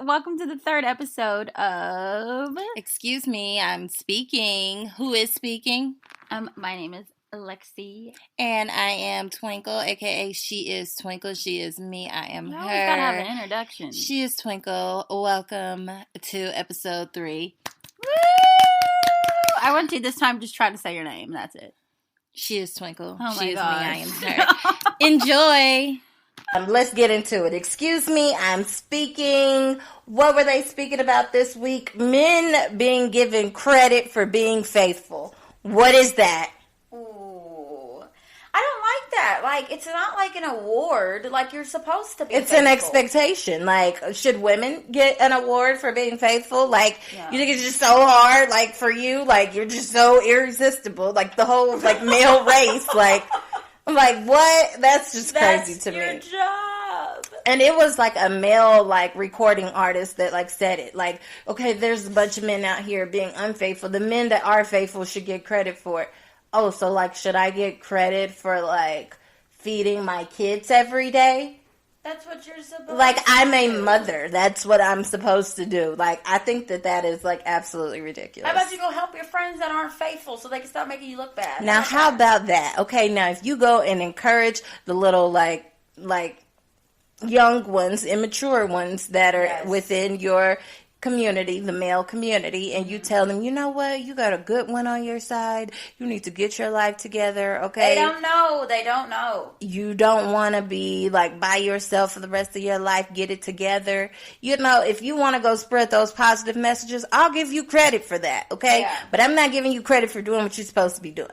Welcome to the third episode of... Excuse me, I'm speaking. Who is speaking? My name is Lexi. And I am Twinkle, a.k.a. She is Twinkle. She is me. I am her. You always gotta have an introduction. She is Twinkle. Welcome to episode 3. Woo! I want to this time just try to say your name. That's it. She is Twinkle. Oh my she gosh. is me. I am her. Enjoy. Let's get into it. Excuse me, I'm speaking. What were they speaking about this week? Men being given credit for being faithful. What is that? Ooh. I don't like that. Like, it's not like an award. Like, you're supposed to be It's faithful. an expectation. Like, should women get an award for being faithful? Like, You think it's just so hard? Like, for you? Like, you're just so irresistible. Like, the whole, like, male race. Like... I'm like, what? That's just crazy to me. That's your job. And it was like a male, like, recording artist that, like, said it. Like, okay, there's a bunch of men out here being unfaithful. The men that are faithful should get credit for it. Oh, so, like, should I get credit for, like, feeding my kids every day? That's what you're supposed to do. Like, I'm a mother. That's what I'm supposed to do. Like, I think that is, like, absolutely ridiculous. How about you go help your friends that aren't faithful so they can stop making you look bad? Now, how about that? Okay, now, if you go and encourage the little, like young ones, immature ones that are within your community, the male community, and you tell them, you know what, you got a good one on your side, you need to get your life together, okay? They don't know. You don't want to be, like, by yourself for the rest of your life, get it together. You know, if you want to go spread those positive messages, I'll give you credit for that, okay? Yeah. But I'm not giving you credit for doing what you're supposed to be doing.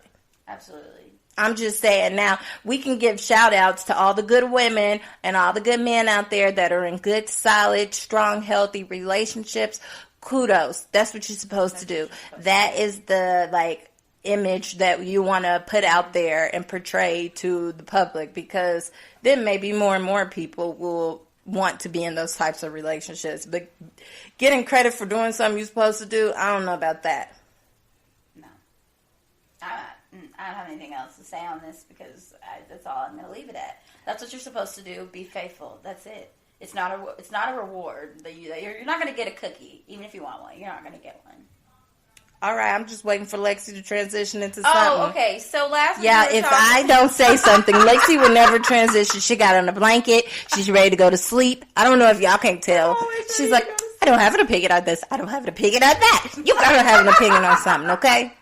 Absolutely. I'm just saying, now, we can give shout-outs to all the good women and all the good men out there that are in good, solid, strong, healthy relationships. Kudos. That's what you're supposed to do. That is the, like, image that you want to put out there and portray to the public, because then maybe more and more people will want to be in those types of relationships. But getting credit for doing something you're supposed to do, I don't know about that. No. I don't have anything else to say on this because that's all I'm going to leave it at. That's what you're supposed to do. Be faithful. That's it. It's not a reward. You're not going to get a cookie, even if you want one. You're not going to get one. All right, I'm just waiting for Lexi to transition into something. Oh, okay. So last week if I don't say something, Lexi will never transition. She got on a blanket. She's ready to go to sleep. I don't know if y'all can't tell. She's like, I don't have an opinion on this. I don't have an opinion on that. You gotta have an opinion on something, okay?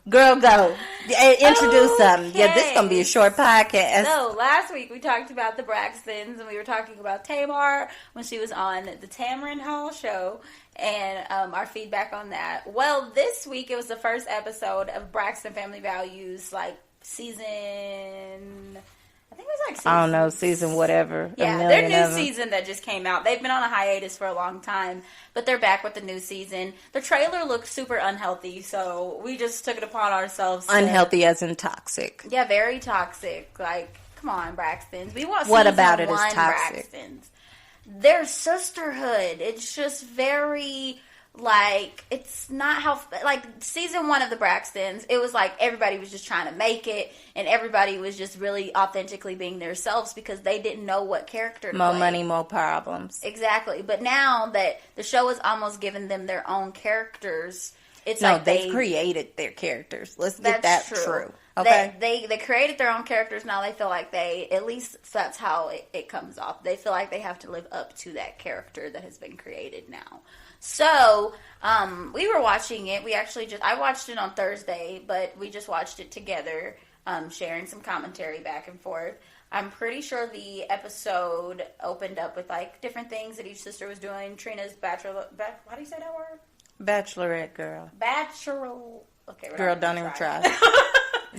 Girl, go. Introduce something. Yeah, this is going to be a short podcast. So, last week we talked about the Braxtons, and we were talking about Tamar when she was on the Tamarind Hall show, and our feedback on that. Well, this week it was the first episode of Braxton Family Values, like, season... I think it was like season... I don't know, season whatever. Yeah, their new season that just came out. They've been on a hiatus for a long time, but they're back with the new season. The trailer looked super unhealthy, so we just took it upon ourselves to... Unhealthy as in toxic. Yeah, very toxic. Like, come on, Braxtons. We want what season about it one is toxic? Braxtons. Their sisterhood. It's just very... Like, it's not how, like, season 1 of the Braxtons, it was like everybody was just trying to make it, and everybody was just really authentically being themselves because they didn't know what character to More play. money, more problems. Exactly. But now that the show has almost given them their own characters, it's no, like they've created their characters. Let's get that true. Okay. They created their own characters. Now they feel like at least that's how it comes off. They feel like they have to live up to that character that has been created now. So, we were watching it. I watched it on Thursday, but we just watched it together, sharing some commentary back and forth. I'm pretty sure the episode opened up with, like, different things that each sister was doing. Trina's bachelor... how do you say that word? Bachelorette girl. Okay, girl, don't even try.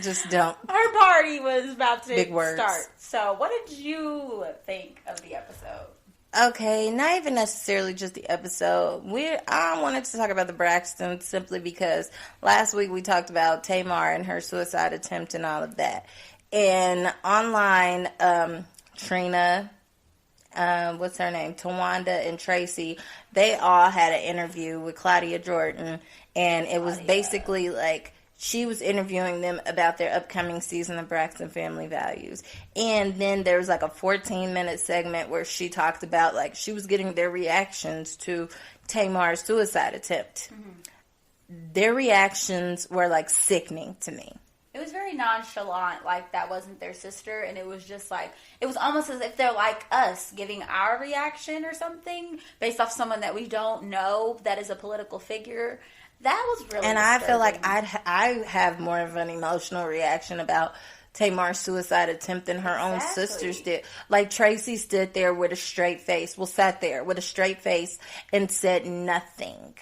Just don't. Her party was about to Big words. start. So, what did you think of the episode? Okay, not even necessarily just the episode. I wanted to talk about the Braxtons simply because last week we talked about Tamar and her suicide attempt and all of that. And online, Trina, what's her name? Tawanda and Tracy, they all had an interview with Claudia Jordan. And it was basically like She was interviewing them about their upcoming season of Braxton Family Values. And then there was like a 14-minute segment where she talked about, like, she was getting their reactions to Tamar's suicide attempt. Their reactions were, like, sickening to me. It was very nonchalant, like that wasn't their sister, and it was just like, it was almost as if they're like us, giving our reaction or something, based off someone that we don't know that is a political figure. That was really And disturbing. I feel like I have more of an emotional reaction about Tamar's suicide attempt than her own sisters did. Like, Tracy stood there with a straight face, sat there with a straight face and said nothing.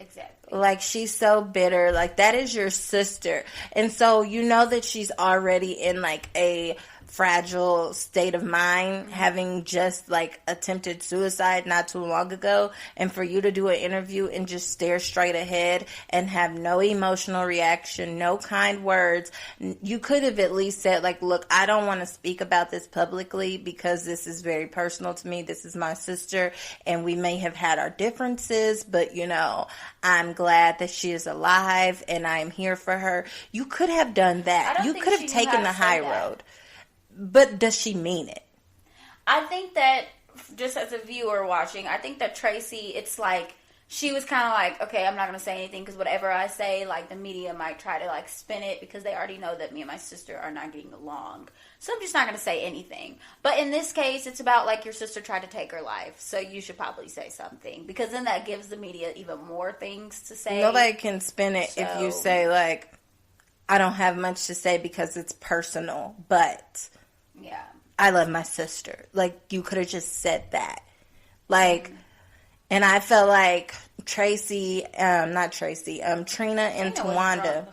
Exactly. Like, she's so bitter. Like, that is your sister. And so you know that she's already in, like, a fragile state of mind, having just, like, attempted suicide not too long ago. And for you to do an interview and just stare straight ahead and have no emotional reaction, no kind words, you could have at least said, like, look, I don't want to speak about this publicly because this is very personal to me. This is my sister, and we may have had our differences, but, you know, I'm glad that she is alive and I'm here for her. You could have done that. You could have taken the high road. But does she mean it? I think that, just as a viewer watching, I think that Tracy, it's like, she was kind of like, okay, I'm not going to say anything because whatever I say, like, the media might try to, like, spin it because they already know that me and my sister are not getting along. So I'm just not going to say anything. But in this case, it's about, like, your sister tried to take her life. So you should probably say something because then that gives the media even more things to say. Nobody can spin it if you say, like, I don't have much to say because it's personal, but... yeah, I love my sister. Like, you could have just said that. Like, and I felt like Trina and Tawanda.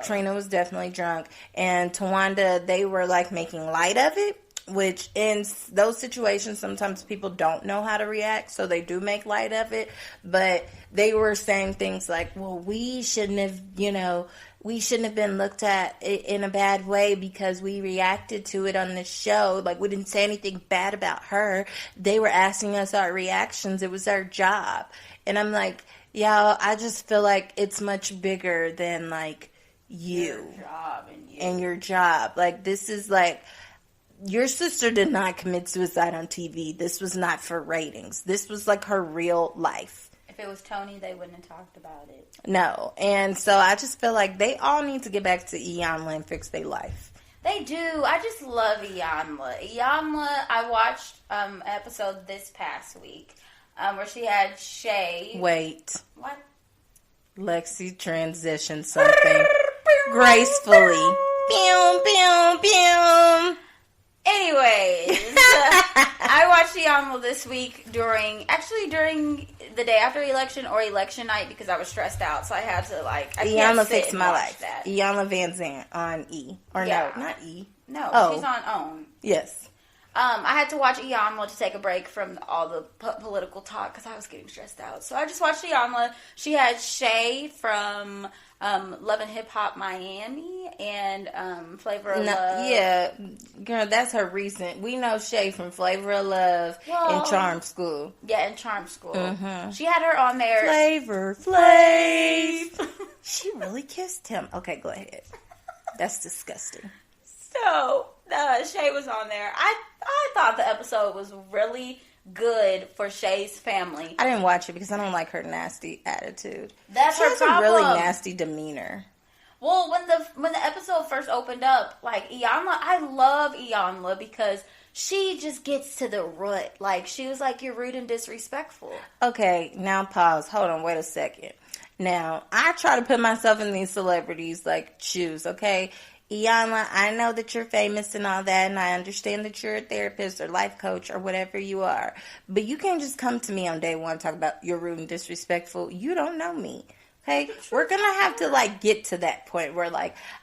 Trina was definitely drunk. And Tawanda, they were, like, making light of it, which in those situations, sometimes people don't know how to react, so they do make light of it. But they were saying things like, well, we shouldn't have, we shouldn't have been looked at in a bad way because we reacted to it on the show. Like, we didn't say anything bad about her. They were asking us our reactions. It was our job. And I'm like, y'all, I just feel like it's much bigger than, like, you. Your job and your job. Like, this is, like, your sister did not commit suicide on TV. This was not for ratings. This was, like, her real life. If it was Tony, they wouldn't have talked about it. No. And so I just feel like they all need to get back to Iyanla and fix their life. They do. I just love Iyanla. Iyanla, I watched an episode this past week where she had Shay. Wait. What? Lexi transitioned something gracefully. Pew, pew, pew. Anyways, I watched Iyanla this week during the day after election or election night because I was stressed out, so I had to Iyanla fixed my life. That. Iyanla Van Zandt on E. Or no, not E. No, she's on OWN. Yes. I had to watch Iyanla to take a break from all the political talk because I was getting stressed out. So I just watched Iyanla. She had Shay from Love and Hip Hop Miami and Flavor of Love. Yeah, girl, that's her recent. We know Shay from Flavor of Love and Charm School. Yeah, and Charm School. Mm-hmm. She had her on there. Flav. She really kissed him. Okay, go ahead. That's disgusting. So, Shay was on there. I thought the episode was really good for Shay's family. I didn't watch it because I don't like her nasty attitude. That's her problem. She has a really nasty demeanor. Well, when the episode first opened up, like, Iyanla, I love Iyanla because she just gets to the root. Like, she was like, you're rude and disrespectful. Okay, now pause. Hold on, wait a second. Now, I try to put myself in these celebrities' shoes, okay? Iyanla, I know that you're famous and all that, and I understand that you're a therapist or life coach or whatever you are. But you can't just come to me on day one and talk about you're rude and disrespectful. You don't know me. Okay? We're going to have to, get to that point where,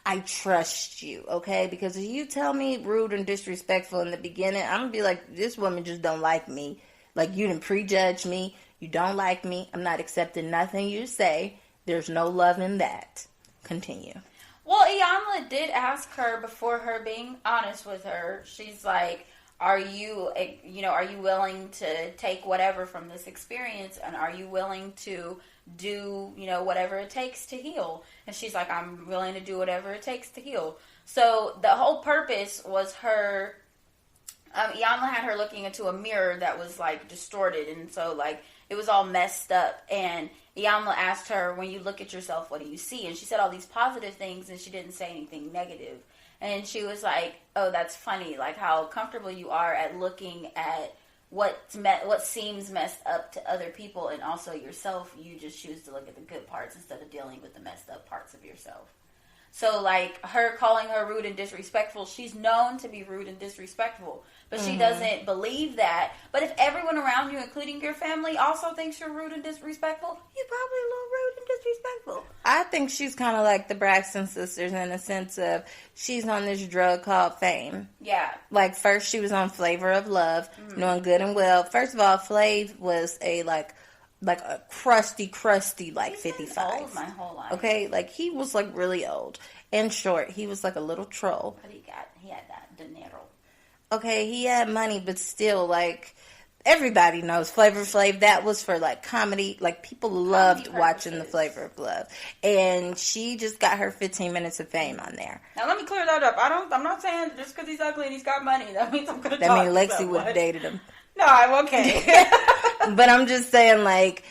I trust you, okay? Because if you tell me rude and disrespectful in the beginning, I'm going to be like, this woman just don't like me. Like, you didn't prejudge me. You don't like me. I'm not accepting nothing you say. There's no love in that. Continue. Well, Iyanla did ask her before her being honest with her. She's like, are you willing to take whatever from this experience, and are you willing to do, whatever it takes to heal? And she's like, I'm willing to do whatever it takes to heal. So the whole purpose was her, Iyanla had her looking into a mirror that was like distorted, and so like it was all messed up. And Iyanla asked her, when you look at yourself, what do you see? And she said all these positive things, and she didn't say anything negative. And she was like, oh, that's funny, like how comfortable you are at looking at what seems messed up to other people, and also yourself. You just choose to look at the good parts instead of dealing with the messed up parts of yourself. So, like, her calling her rude and disrespectful, she's known to be rude and disrespectful, but she doesn't believe that. But if everyone around you, including your family, also thinks you're rude and disrespectful, you're probably a little rude and disrespectful. I think she's kind of like the Braxton sisters in the sense of she's on this drug called fame. Yeah. Like, first she was on Flavor of Love, doing good and well. First of all, Flav was a, like a crusty, like, He's 55. been old my whole life. Okay? Like, he was, like, really old and short. He was, like, a little troll. But he had that dinero. Okay, he had money, but still, like, everybody knows Flavor Flav. That was for, like, comedy. Like, people loved watching the Flavor of Love. And she just got her 15 minutes of fame on there. Now, let me clear that up. I'm not saying just because he's ugly and he's got money, that means I'm going to That means Lexi would have dated him. No, I'm okay. But I'm just saying, like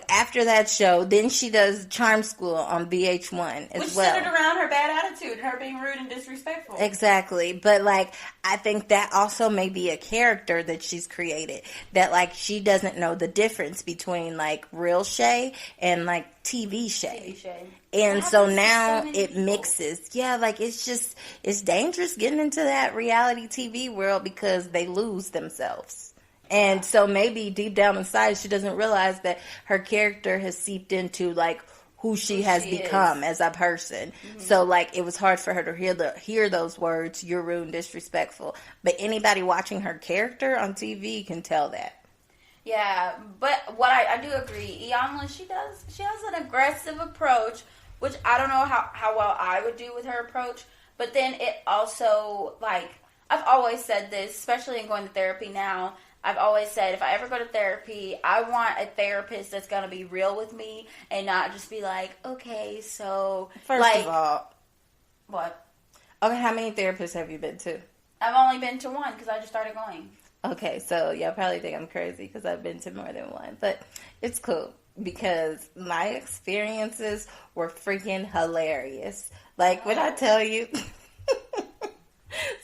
after that show, then she does Charm School on VH1 as Which well. centered around her bad attitude, her being rude and disrespectful. Exactly. But, like, I think that also may be a character that she's created. That, like, she doesn't know the difference between, like, real Shay and, like, TV Shay. And so now it mixes. Yeah, like, it's dangerous getting into that reality TV world because they lose themselves. And so maybe deep down inside, she doesn't realize that her character has seeped into, like, who she has become as a person. Mm-hmm. So, like, it was hard for her to hear those words, you're rude and disrespectful. But anybody watching her character on TV can tell that. Yeah, but what I do agree, Iyanla, she has an aggressive approach, which I don't know how well I would do with her approach. But then it also, like, I've always said this, especially in going to therapy now, I've always said, if I ever go to therapy, I want a therapist that's going to be real with me and not just be like, okay, so... First of all... What? Okay, how many therapists have you been to? I've only been to one because I just started going. Okay, so y'all probably think I'm crazy because I've been to more than one. But it's cool because my experiences were freaking hilarious. Like, when I tell you...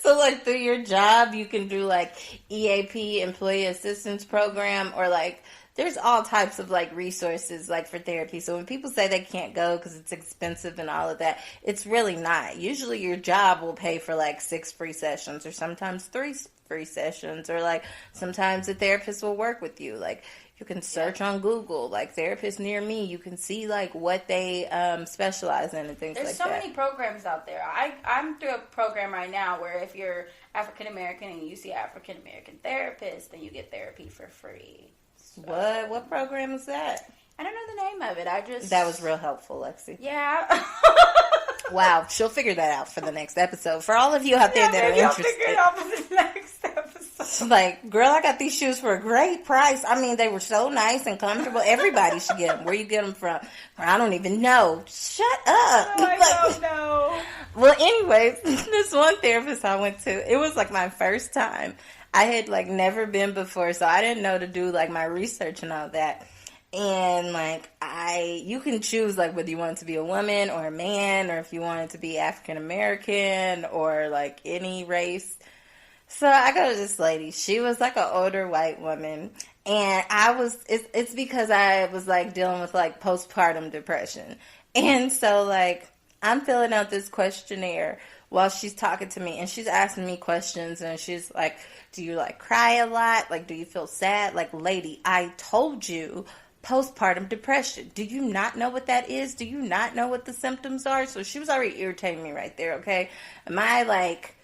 So, like, through your job, you can do, like, EAP, Employee Assistance Program, or, like, there's all types of, like, resources, like, for therapy. So when people say they can't go because it's expensive and all of that, it's really not. Usually your job will pay for, like, 6 free sessions or sometimes 3 free sessions, or, like, sometimes the therapist will work with you. Like, you can search on Google, like, therapists near me. You can see, like, what they specialize in and things like that. There's so many programs out there. I'm through a program right now where if you're African American and you see African American therapists, then you get therapy for free. So, What program is that? I don't know the name of it. That was real helpful, Lexi. Yeah. Wow, she'll figure that out for the next episode. For all of you out there that are interested. I'll figure it out for the next episode. Like, girl, I got these shoes for a great price. I mean, they were so nice and comfortable. Everybody should get them. Where you get them from? I don't even know. Shut up. I don't know. Well, anyways, this one therapist I went to, it was like my first time. I had like never been before, so I didn't know to do like my research and all that. And like you can choose like whether you want it to be a woman or a man, or if you want it to be African American or like any race. So I go to this lady. She was like an older white woman, and it's because I was like dealing with like postpartum depression. And so like I'm filling out this questionnaire while she's talking to me, and she's asking me questions, and she's like, do you like cry a lot? Like, do you feel sad? Like, lady, I told you postpartum depression. Do you not know what that is? Do you not know what the symptoms are? So she was already irritating me right there, okay? Am I like,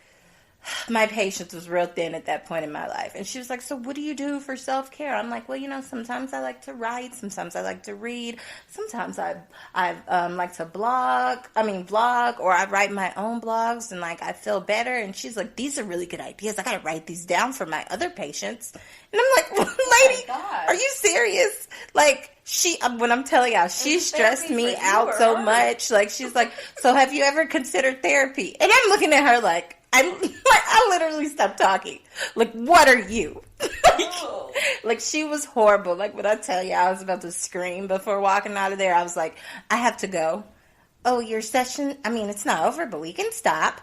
my patience was real thin at that point in my life. And she was like, so what do you do for self-care? I'm like, well, sometimes I like to write. Sometimes I like to read. Sometimes I like to vlog, or I write my own blogs and like I feel better. And she's like, these are really good ideas. I got to write these down for my other patients. And I'm like, lady, are you serious? Like, when I'm telling y'all, she stressed me out so much. Like, she's like, so have you ever considered therapy? And I'm looking at her like, I literally stopped talking. Like, what are you? Like, she was horrible. Like, when I tell you I was about to scream before walking out of there, I was like, I have to go. Oh, your session? I mean, it's not over, but we can stop.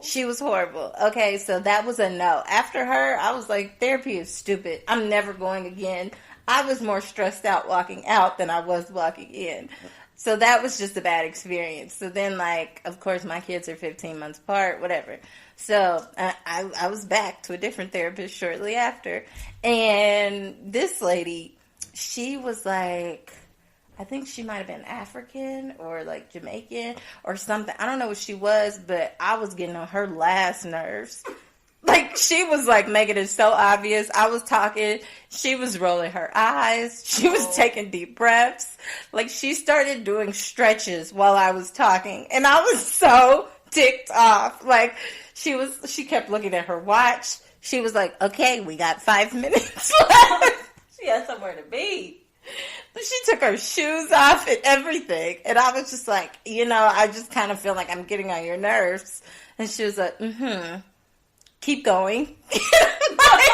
She was horrible. Okay, so that was a no. After her, I was like, therapy is stupid. I'm never going again. I was more stressed out walking out than I was walking in. So that was just a bad experience. So then, like, of course, my kids are 15 months apart, whatever. So I was back to a different therapist shortly after. And this lady, she was like, I think she might have been African or like Jamaican or something. I don't know what she was, but I was getting on her last nerves. Like, she was like making it so obvious. I was talking. She was rolling her eyes. She was taking deep breaths. Like, she started doing stretches while I was talking. And I was so ticked off. Like, she kept looking at her watch. She was like, okay, we got 5 minutes left. She had somewhere to be. She took her shoes off and everything. And I was just like, I just kind of feel like I'm getting on your nerves. And she was like, keep going. Like,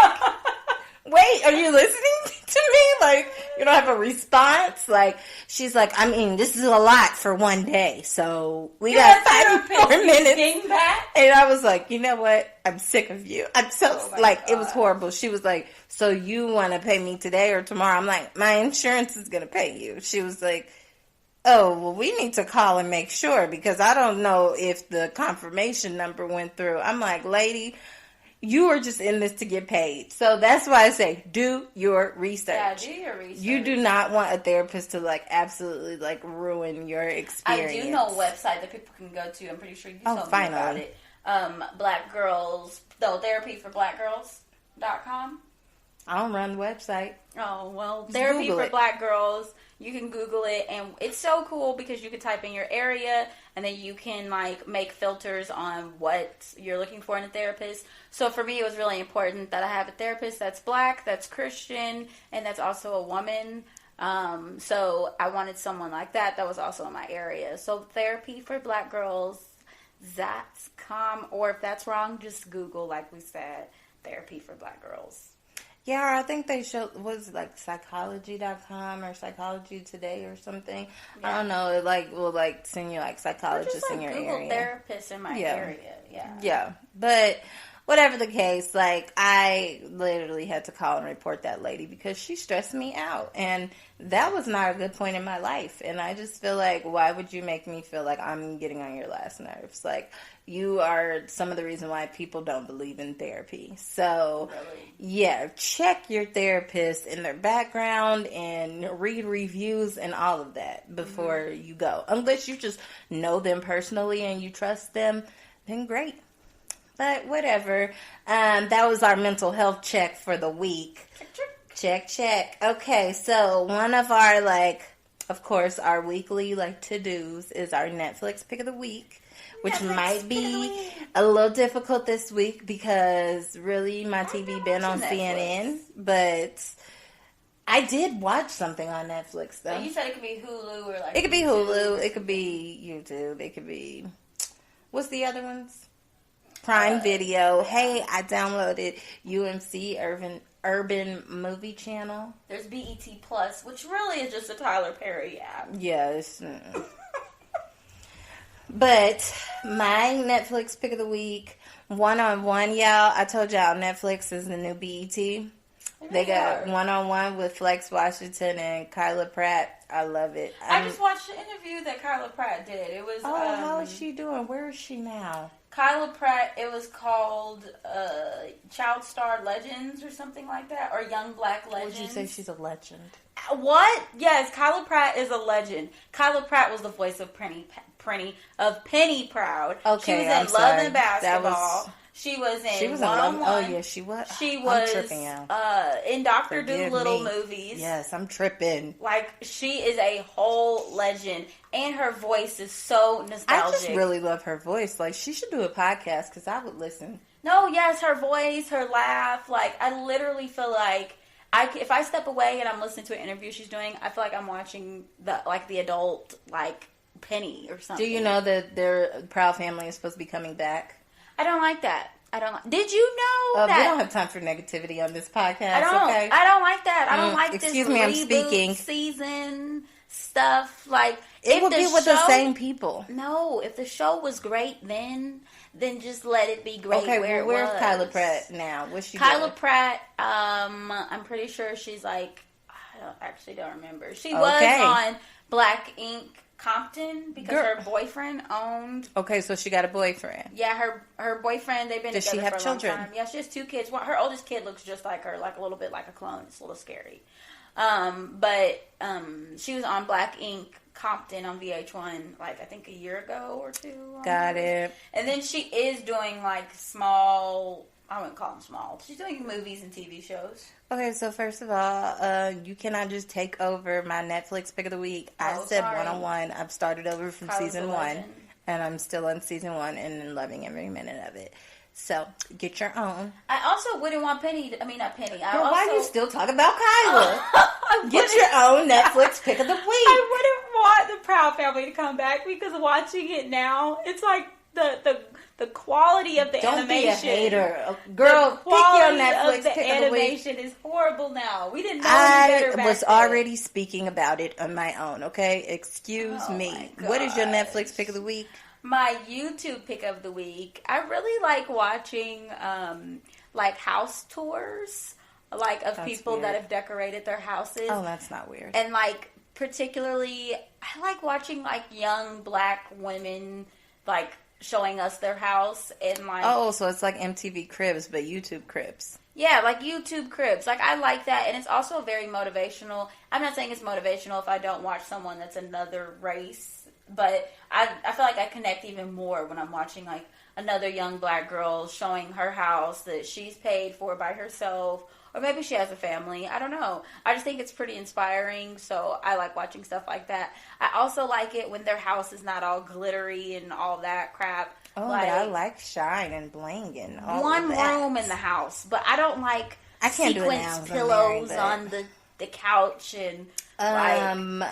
wait, are you listening to me? Like, you don't have a response? Like, she's like, I mean, this is a lot for one day. So we got 5 more minutes. And I was like, you know what? I'm sick of you. I'm so, it was horrible. She was like, so you want to pay me today or tomorrow? I'm like, my insurance is going to pay you. She was like, oh, well, we need to call and make sure because I don't know if the confirmation number went through. I'm like, lady, you are just in this to get paid. So that's why I say do your research. Yeah, do your research. You do not want a therapist to absolutely ruin your experience. I do know a website that people can go to. I'm pretty sure you told me about it. Black Girls, therapy for blackgirls.com. I don't run the website. Oh, well, therapy for black girls. You can Google it, and it's so cool because you can type in your area, and then you can, make filters on what you're looking for in a therapist. So for me, it was really important that I have a therapist that's black, that's Christian, and that's also a woman. So I wanted someone like that was also in my area. So therapy for black girls.com, or if that's wrong, just Google, like we said, therapy for black girls. Yeah, I think they showed, psychology.com or Psychology Today or something. Yeah. I don't know. It will send you psychologists in your Google area. Therapists in my area. Yeah. Yeah. But whatever the case, I literally had to call and report that lady because she stressed me out. And that was not a good point in my life. And I just feel like, why would you make me feel like I'm getting on your last nerves? You are some of the reason why people don't believe in therapy. So, yeah, check your therapist and their background and read reviews and all of that before you go. Unless you just know them personally and you trust them, then great. But whatever. That was our mental health check for the week. Check. Okay, so one of our, of course, our weekly, to-dos is our Netflix pick of the week. Which might be a little difficult this week because really my TV been on CNN. But I did watch something on Netflix though. So you said it could be Hulu or it could be Hulu. It could be YouTube. It could be what's the other ones? Prime Video. Hey, I downloaded UMC Urban Movie Channel. There's BET Plus, which really is just a Tyler Perry app. Yes. But my Netflix pick of the week, one-on-one, y'all. I told y'all Netflix is the new BET. They got one-on-one with Flex Washington and Kyla Pratt. I love it. I just watched the interview that Kyla Pratt did. It was how is she doing? Where is she now? Kyla Pratt, it was called Child Star Legends or something like that, or Young Black Legends. Would you say she's a legend? What? Yes, Kyla Pratt is a legend. Kyla Pratt was the voice of Penny Proud. Okay, She was I'm in Love sorry. and Basketball. She was in in One-on-One. Love. Oh yeah, she was. She I'm was tripping out. in Dr. Forgive Dolittle me. movies. Yes, I'm tripping. Like, she is a whole legend, and her voice is so nostalgic. I just really love her voice. Like, she should do a podcast because I would listen. No, yes, her voice, her laugh. Like, I literally feel like if I step away and I'm listening to an interview she's doing, I feel like I'm watching the adult, like, Penny or something. Do you know that their Proud Family is supposed to be coming back? I don't like that. Did you know that? We don't have time for negativity on this podcast. I don't. Okay? I don't like that. I don't like excuse this me, I'm reboot speaking. season stuff. Like, It if would be with the same people. No, if the show was great then just let it be great. Okay, where's where's Kyla Pratt now? What's she doing? Kyla Pratt, I'm pretty sure she's like, I don't remember. She was on Black Ink Compton because her boyfriend owned. Okay, so she got a boyfriend. Yeah, her boyfriend. They've been Does together she have for a children? long time. Yeah, she has 2 kids. Her oldest kid looks just like her, like a little bit like a clone. It's a little scary. But she was on Black Ink Compton on VH1 like I think a year ago or 2. Got it. And then she is doing like small. I wouldn't call them small. She's doing movies and TV shows. Okay, so first of all, you cannot just take over my Netflix pick of the week. I said sorry. One-on-One. I've started over from Kyla's season a 1, legend. and I'm still on season 1 and loving every minute of it. So, get your own. I also wouldn't want Penny. Not Penny. Girl, why are you still talking about Kyla? Get your own Netflix pick of the week. I wouldn't want the Proud Family to come back because watching it now, it's like the quality of the animation. Don't be a hater. Girl, pick your Netflix pick of the week. Animation is horrible now. We didn't know any better back was then. already speaking about it on my own, okay? Excuse me. my What is your gosh. Netflix pick of the week? My YouTube pick of the week. I really like watching like house tours, like of That's people weird. that have decorated their houses. Oh, that's not weird. And like particularly, I like watching like young Black women like showing us their house and like Oh, so it's like MTV Cribs, but YouTube Cribs. yeah, like YouTube Cribs. Like I like that, and it's also very motivational. I'm not saying it's motivational if I don't watch someone that's another race, but I feel like I connect even more when I'm watching like another young Black girl showing her house that she's paid for by herself. Or maybe she has a family. I don't know. I just think it's pretty inspiring, so I like watching stuff like that. I also like it when their house is not all glittery and all that crap. Oh, but I like shine and bling and all one of that. room in the house, but I don't like I can't do it now sequence 'cause I'm pillows married, on the couch and like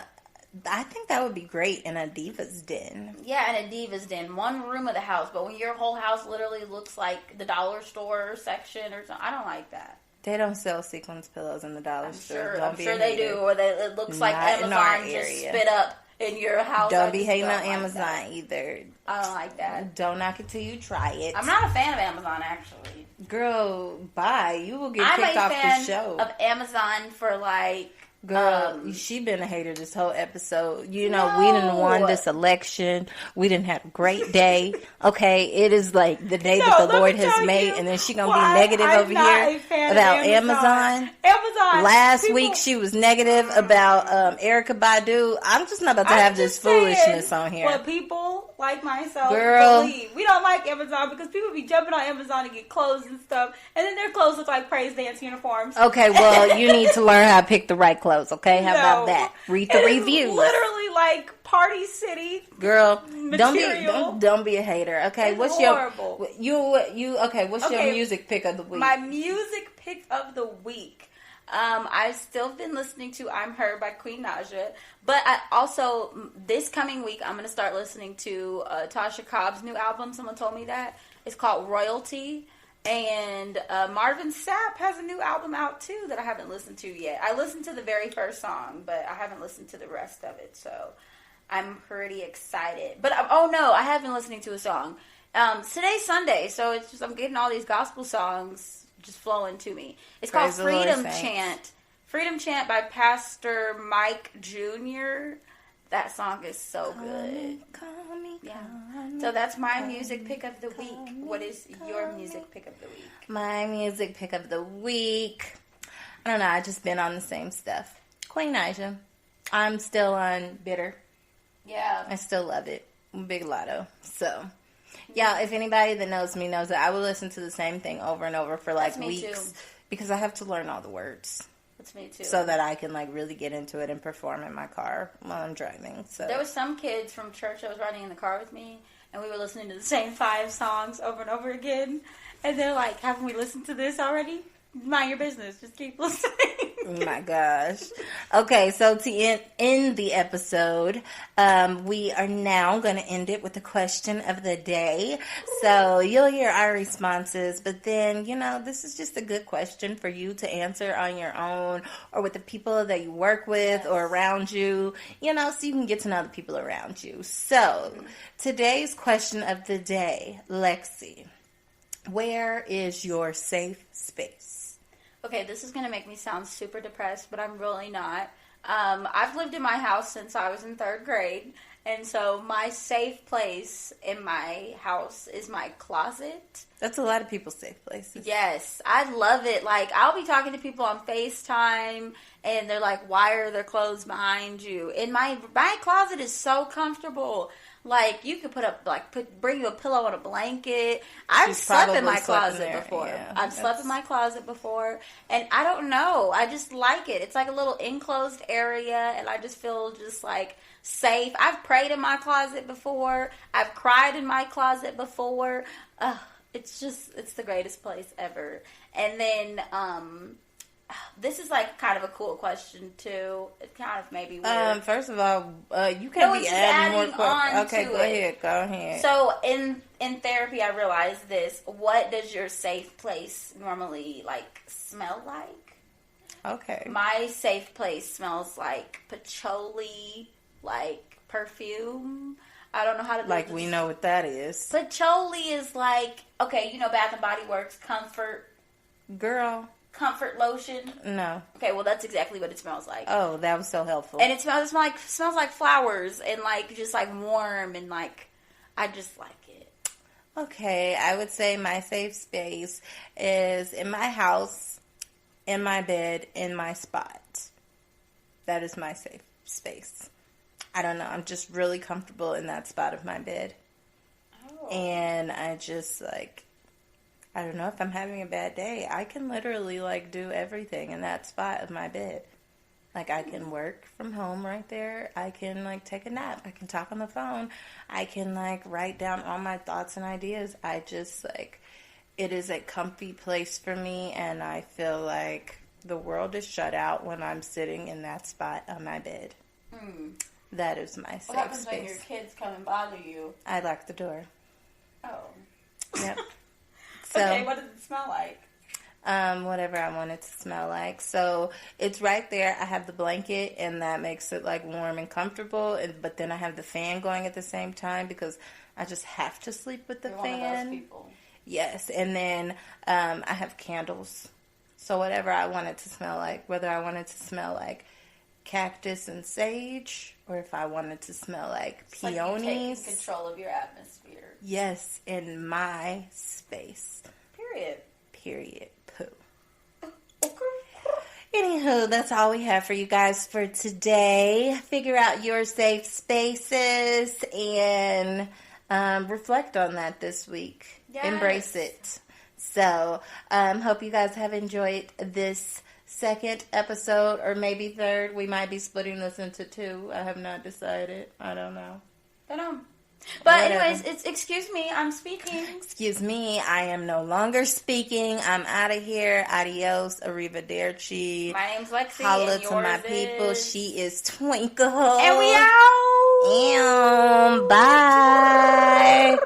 I think that would be great in a diva's den. yeah, in a diva's den, one room of the house. But when your whole house literally looks like the dollar store section or something, I don't like that. They don't sell sequence pillows in the dollar store. I'm sure they do, or it looks like Not in our Amazon just area. spit up in your house. Don't I be just hating don't on like Amazon that. either. I don't like that. Don't knock it till you try it. I'm not a fan of Amazon, actually. Girl, bye. You will get I'm kicked a off the fan show. of Amazon for like. Girl, she been a hater this whole episode. You know, we No. didn't won this election. We didn't have a great day. Okay, it is like the day that No, the let Lord me has tell made, you and then she gonna why be negative I'm over not here a fan of about Amazon. Amazon. Last people- week she was negative about Erica Badu. I'm just not about to I'm have this just saying foolishness on here. What people like myself Girl. believe. We don't like Amazon because people be jumping on Amazon to get clothes and stuff, and then their clothes look like praise dance uniforms. Okay, well, you need to learn how to pick the right clothes, okay? How about No. that? Read the It is reviews. literally like Party City. Girl, Material. don't be a hater. Okay, It's what's horrible. What's your Okay, music pick of the week? My music pick of the week. I've still been listening to I'm Her by Queen Naja. But I also, this coming week, I'm going to start listening to Tasha Cobb's new album. Someone told me that. It's called Royalty. And Marvin Sapp has a new album out, too, that I haven't listened to yet. I listened to the very first song, but I haven't listened to the rest of it. So I'm pretty excited. But, I have been listening to a song. Today's Sunday, so it's just I'm getting all these gospel songs just flowing to me. It's Praise the called Lord, Freedom saints. Chant. Freedom Chant by Pastor Mike Jr. That song is so good. Yeah. So that's my music pick of the week. What is your music pick of the week? My music pick of the week. I don't know. I just been on the same stuff. Queen Naja. I'm still on Bitter. Yeah. I still love it. Big Lotto. So, yeah, if anybody that knows me knows that I will listen to the same thing over and over for like That's me weeks too. because I have to learn all the words That's me too. so that I can like really get into it and perform in my car while I'm driving. So There was some kids from church that was riding in the car with me, and we were listening to the same 5 songs over and over again. And they're like, haven't we listened to this already? Mind your business. Just keep listening. Oh my gosh. Okay, so to end the episode, we are now going to end it with the question of the day. So you'll hear our responses, but then, this is just a good question for you to answer on your own or with the people that you work with or around you, so you can get to know the people around you. So today's question of the day, Lexi, where is your safe space? Okay, this is going to make me sound super depressed, but I'm really not. I've lived in my house since I was in 3rd grade, and so my safe place in my house is my closet. That's a lot of people's safe places. Yes, I love it. Like, I'll be talking to people on FaceTime, and they're like, why are there clothes behind you? And my closet is so comfortable. Like, you could bring you a pillow and a blanket. I've slept in my closet before. Yeah, I've slept in my closet before. And I don't know. I just like it. It's like a little enclosed area, and I just feel just like safe. I've prayed in my closet before. I've cried in my closet before. It's the greatest place ever. And then, this is like kind of a cool question too. It kind of maybe weird. First of all, you can't be adding more questions. Okay, go ahead. So in therapy, I realized this. What does your safe place normally like smell like? Okay. My safe place smells like patchouli, like perfume. I don't know how to like we know what that is. Patchouli is like, okay, Bath and Body Works comfort lotion. No. Okay, well that's exactly what it smells like. Oh, that was so helpful. And it smells like flowers and like just like warm and like I just like it. Okay, I would say my safe space is in my house, in my bed, in my spot. That is my safe space. I don't know. I'm just really comfortable in that spot of my bed. Oh. And I just I don't know, if I'm having a bad day, I can literally do everything in that spot of my bed. Like, I can work from home right there. I can take a nap. I can talk on the phone. I can write down all my thoughts and ideas. I just it is a comfy place for me, and I feel like the world is shut out when I'm sitting in that spot on my bed. That is my safe space. What happens when your kids come and bother you? I lock the door. Oh. Yep. So, okay, what does it smell like? Whatever I want it to smell like. So it's right there. I have the blanket, and that makes it warm and comfortable. But then I have the fan going at the same time because I just have to sleep with the You're fan. one of those people. Yes, and then I have candles. So whatever I want it to smell like, whether I want it to smell like cactus and sage, or if I want it to smell like peonies. Like you're taking control of your atmosphere. Yes, in my space. Period. Poo. Anywho, that's all we have for you guys for today. Figure out your safe spaces and reflect on that this week. Yes. Embrace it. So, hope you guys have enjoyed this second episode, or maybe third. We might be splitting this into 2. I have not decided. I don't know. But Whatever. anyways, excuse me, I'm speaking. Excuse me, I am no longer speaking. I'm out of here. Adios, arrivederci. My name's Lexi. Holla and to my yours people. is... She is Twinkle. And we out. Bye.